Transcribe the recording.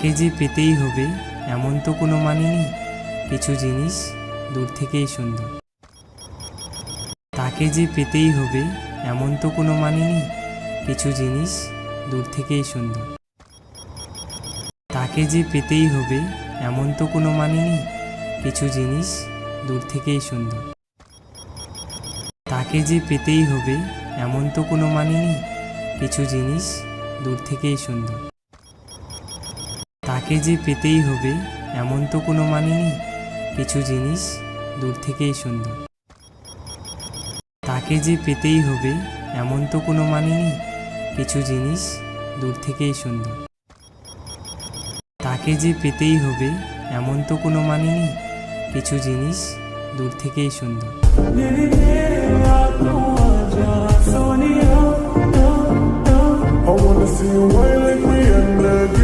তাকে যে পেতেই হবে এমন তো কোনো মানে নেই, কিছু জিনিস দূর থেকেই সুন্দর। তাকে যে পেতেই হবে এমন তো কোনো মানে নেই, কিছু জিনিস দূর থেকেই সুন্দর। তাকে যে পেতেই হবে এমন তো কোনো মানে নেই, কিছু জিনিস দূর থেকেই সুন্দর। তাকে যে পেতেই হবে এমন তো কোনো মানে নেই, কিছু জিনিস দূর থেকেই সুন্দর। তাকে যে পেতেই হবে এমন তো কোনো মানে নেই, কিছু জিনিস দূর থেকেই সুন্দর। তাকে যে পেতেই হবে এমন তো কোনো মানে নেই, কিছু জিনিস দূর থেকেই সুন্দর। তাকে যে পেতেই হবে এমন তো কোনো মানে নেই, কিছু জিনিস দূর থেকেই সুন্দর। I wanna see you whine like we